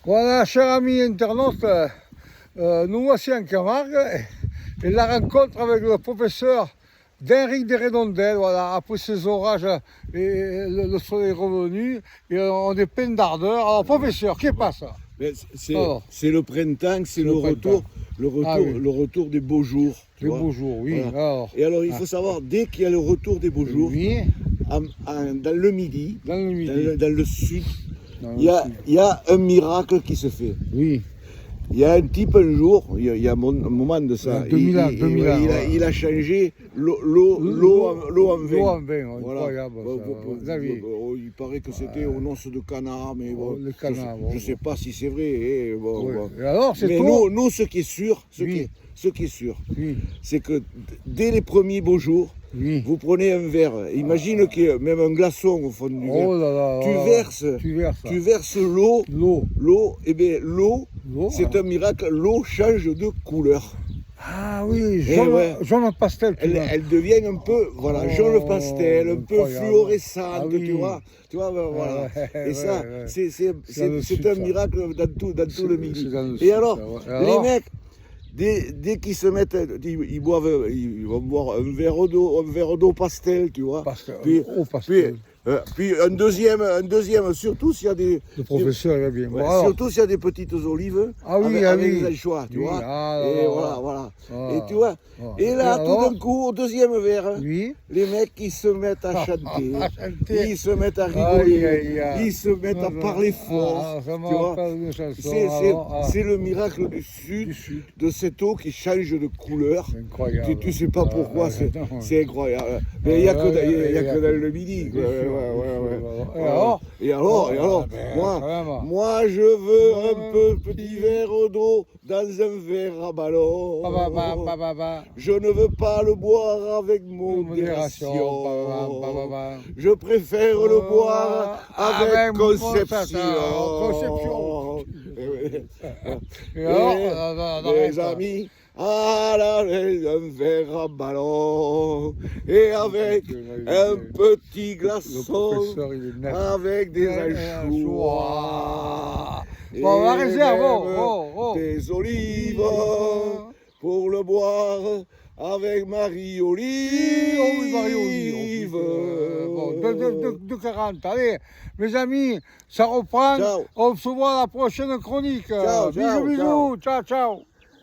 Voilà, cher ami internaute, nous voici en Camargue et la rencontre avec le professeur d'Henrique de Redondel. Voilà, après ces orages, le soleil est revenu et on est plein d'ardeur. Alors, professeur, qu'est-ce qui passe? C'est le printemps, c'est le retour, le retour des beaux jours. Les beaux jours, oui. Voilà. Alors, Et alors, il faut savoir, dès qu'il y a le retour des beaux jours, oui, dans le midi, dans le midi. dans le sud, Dans le il sud. y a un miracle qui se fait. Oui, Il y a un type un jour, il y a un moment de ça, Il y a 2000 ans, il a changé l'eau en vin. l'eau en vin, Voilà. incroyable. Ça. Vous avez- Il paraît que c'était aux noces de canard, mais bon, le canard, je ne sais pas si c'est vrai. Bon, Oui. bon. Et alors, c'est Mais tout. nous, ce qui est sûr, Oui. Oui, c'est que dès les premiers beaux jours, oui. vous prenez un verre. Imagine qu'il y a même un glaçon au fond du verre. Oh là là. Tu verses l'eau. L'eau. Eh bien, l'eau, c'est un miracle. L'eau change de couleur. Ah oui, Eh jaune, ouais. jaune pastel. Elle devient un peu, voilà, Oh, jaune pastel, un peu incroyable. fluorescente, Ah oui. tu vois, voilà. Ouais, Et ça, ouais. c'est dans le sud, un ça. miracle dans tout le midi. C'est dans le Et sud, alors, ça, ouais. Et les alors mecs, dès qu'ils se mettent, ils vont boire un verre d'eau pastel, tu vois. Puis, puis un deuxième, surtout s'il y a Le professeur, il va bien. ouais, Bon, alors. surtout s'il y a des petites olives Ah oui, avec oui. des anchois, tu Oui, vois. ah là Et là. voilà. Ah. Et tu vois, Ah. et là, Et tout alors d'un coup, au deuxième verre, Oui. les mecs, ils se mettent à chanter, À chanter. ils se mettent à rigoler, Aïe, aïe, aïe. ils se mettent à parler fort, Ça tu me vois. rappelle une chanson. Alors, C'est le miracle du sud, de cette eau qui change de couleur. Incroyable. Tu sais pas pourquoi, non. c'est incroyable. Mais il n'y a que dans le midi. Quoi. Ouais. Et alors, moi je veux un peu petit verre d'eau dans un verre à ballon. Je ne veux pas le boire avec modération. Je préfère le boire avec conception. Et alors, Les amis, un verre à ballon et avec un petit Le glaçon, professeur, il est net. avec des Bon, anchois. on va réserve, Et même des olives pour le boire avec Marie-Olive. Oh oui, Marie-Olive. Bon, 2,40. Allez, mes amis, ça reprend. Ciao. On se voit à la prochaine chronique. Ciao, Bisous, ciao. ciao, ciao.